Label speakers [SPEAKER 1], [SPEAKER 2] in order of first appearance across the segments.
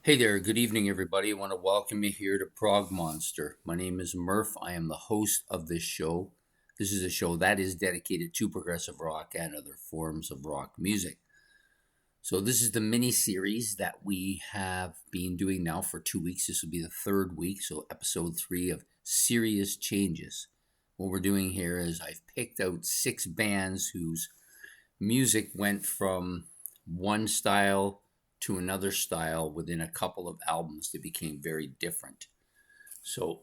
[SPEAKER 1] Hey there, good evening, everybody. I want to welcome you here to Prog Monster. My name is Murph. I am the host of this show. This is a show that is dedicated to progressive rock and other forms of rock music. So, this is the mini series that we have been doing now for 2 weeks. This will be the third week, so episode 3 of Serious Changes. What we're doing here is I've picked out 6 bands whose music went from one style to another style within a couple of albums that became very different. So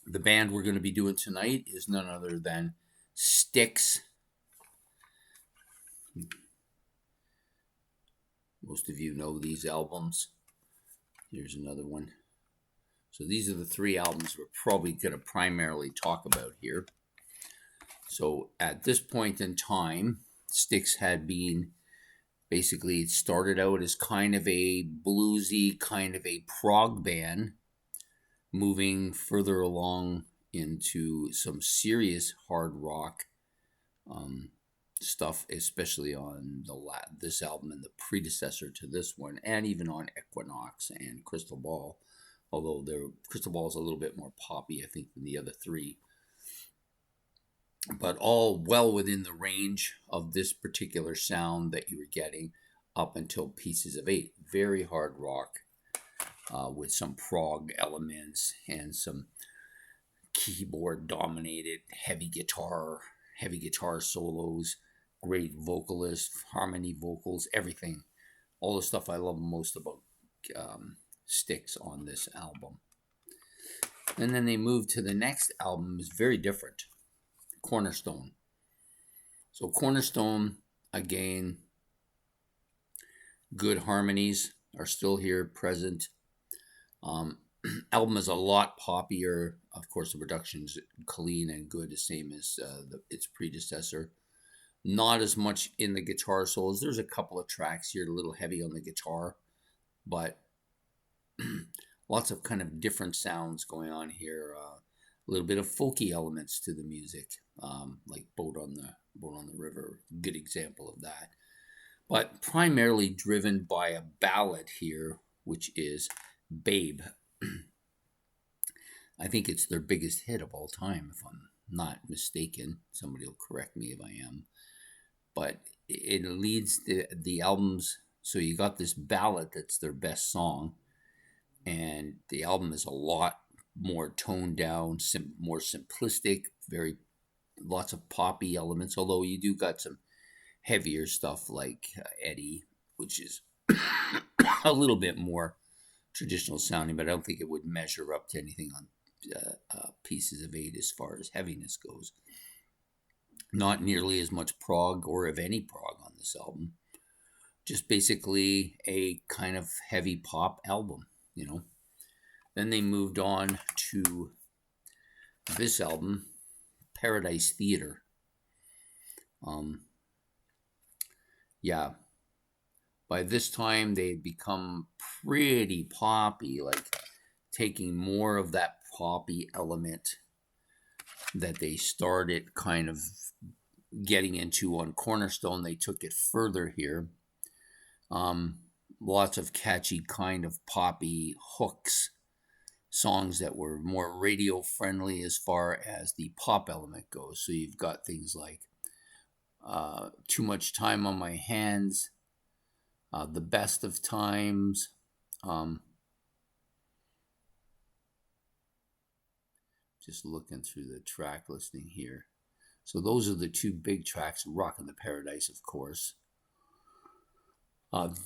[SPEAKER 1] the band we're going to be doing tonight is none other than Styx. Most of you know these albums. Here's another one. So these are the 3 albums we're probably going to primarily talk about here. So at this point in time, Styx had been basically, it started out as kind of a bluesy, kind of a prog band, moving further along into some serious hard rock stuff, especially on this album and the predecessor to this one, and even on Equinox and Crystal Ball, although Crystal Ball is a little bit more poppy, I think, than the other 3. But all well within the range of this particular sound that you were getting up until Pieces of 8. Very hard rock with some prog elements and some keyboard dominated heavy guitar solos, great vocalists, harmony vocals, everything. All the stuff I love most about Styx on this album. And then they moved to the next album, is very different. Cornerstone. So Cornerstone, again, good harmonies are still here present. Album is a lot poppier. Of course, the production's clean and good, the same as its predecessor. Not as much in the guitar solos. There's a couple of tracks here, a little heavy on the guitar, but lots of kind of different sounds going on here. A little bit of folky elements to the music, like Boat on the River, good example of that. But primarily driven by a ballad here, which is Babe. I think it's their biggest hit of all time, if I'm not mistaken. Somebody will correct me if I am. But it leads the albums, so you got this ballad that's their best song, and the album is a lot more toned down, more simplistic, lots of poppy elements, although you do got some heavier stuff like Eddie, which is a little bit more traditional sounding, but I don't think it would measure up to anything on Pieces of 8 as far as heaviness goes. Not nearly as much prog, or of any prog, on this album. Just basically a kind of heavy pop album, you know. Then they moved on to this album, Paradise Theater. By this time they had become pretty poppy, like taking more of that poppy element that they started kind of getting into on Cornerstone. They took it further here. Lots of catchy kind of poppy hooks, songs that were more radio friendly as far as the pop element goes. So you've got things like Too Much Time on My Hands, The Best of Times, just looking through the track listing here. So those are the 2 big tracks. Rockin' the Paradise, of course.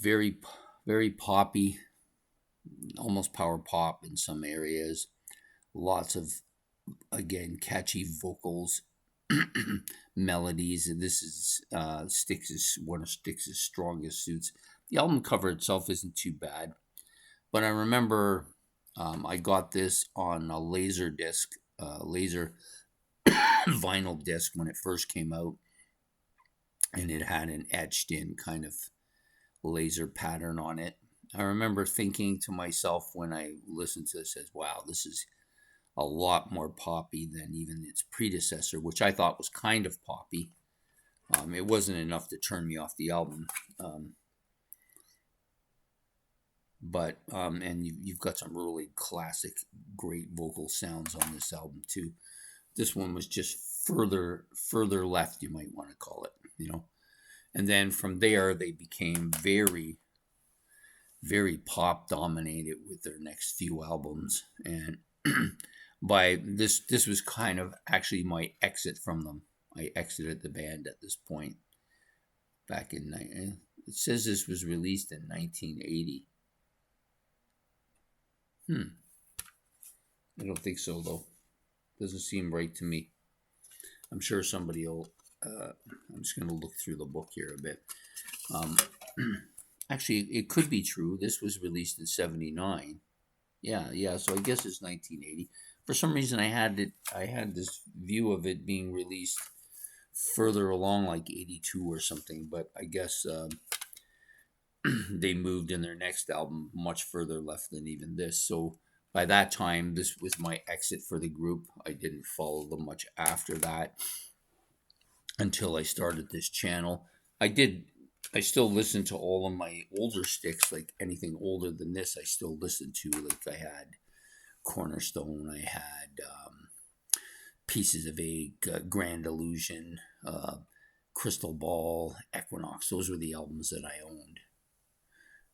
[SPEAKER 1] Very, very poppy, almost power pop in some areas. Lots of, again, catchy vocals, melodies. And this is one of Styx's strongest suits. The album cover itself isn't too bad, but I remember I got this on a laser vinyl disc when it first came out, and it had an etched in kind of laser pattern on it. I remember thinking to myself when I listened to this, as wow, this is a lot more poppy than even its predecessor, which I thought was kind of poppy. It wasn't enough to turn me off the album. But and you've got some really classic, great vocal sounds on this album too. This one was just further left, you might want to call it, you know. And then from there, they became very pop dominated with their next few albums. And by this was kind of actually my exit from them. I exited the band at this point back in it says this was released in 1980. I don't think so though. Doesn't seem right to me. I'm sure somebody will. I'm just going to look through the book here a bit. Actually, it could be true. This was released in '79. Yeah. So I guess it's 1980. For some reason, I had this view of it being released further along, like '82 or something. But I guess they moved in their next album much further left than even this. So by that time, this was my exit for the group. I didn't follow them much after that until I started this channel. I still listen to all of my older Styx, like anything older than this, I still listen to. Like I had Cornerstone, I had Pieces of Egg, Grand Illusion, Crystal Ball, Equinox. Those were the albums that I owned.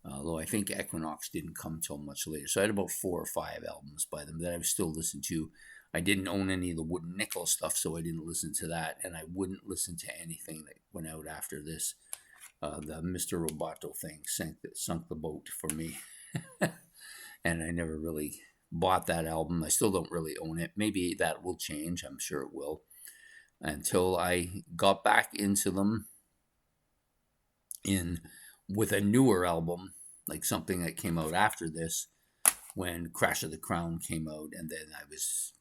[SPEAKER 1] Although I think Equinox didn't come till much later. So I had about 4 or 5 albums by them that I was still listening to. I didn't own any of the Wooden Nickel stuff, so I didn't listen to that. And I wouldn't listen to anything that went out after this. The Mr. Roboto thing sunk the boat for me. And I never really bought that album. I still don't really own it. Maybe that will change. I'm sure it will. Until I got back into them with a newer album, like something that came out after this, when Crash of the Crown came out, and then I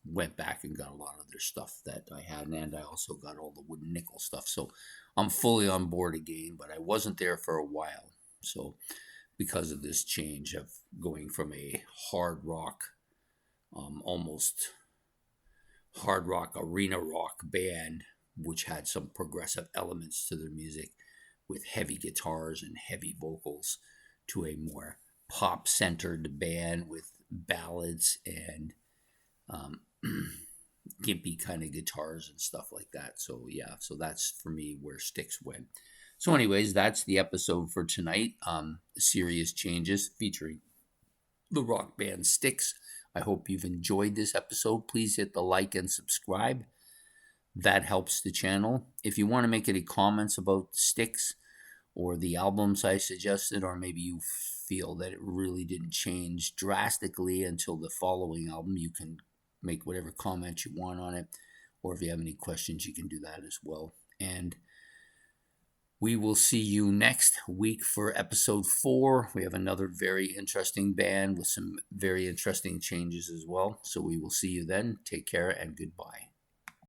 [SPEAKER 1] went back and got a lot of their stuff that I had, and I also got all the Wooden Nickel stuff. So I'm fully on board again, but I wasn't there for a while. So because of this change of going from a hard rock, almost hard rock, arena rock band, which had some progressive elements to their music with heavy guitars and heavy vocals, to a more pop-centered band with ballads and gimpy kind of guitars and stuff like that. So yeah, so that's for me where Styx went. So anyways, that's the episode for tonight. Serious changes featuring the rock band Styx. I hope you've enjoyed this episode. Please hit the like and subscribe. That helps the channel. If you want to make any comments about Styx or the albums I suggested, or maybe you feel that it really didn't change drastically until the following album, you can make whatever comments you want on it. Or if you have any questions, you can do that as well. And we will see you next week for episode 4. We have another very interesting band with some very interesting changes as well. So we will see you then. Take care and goodbye.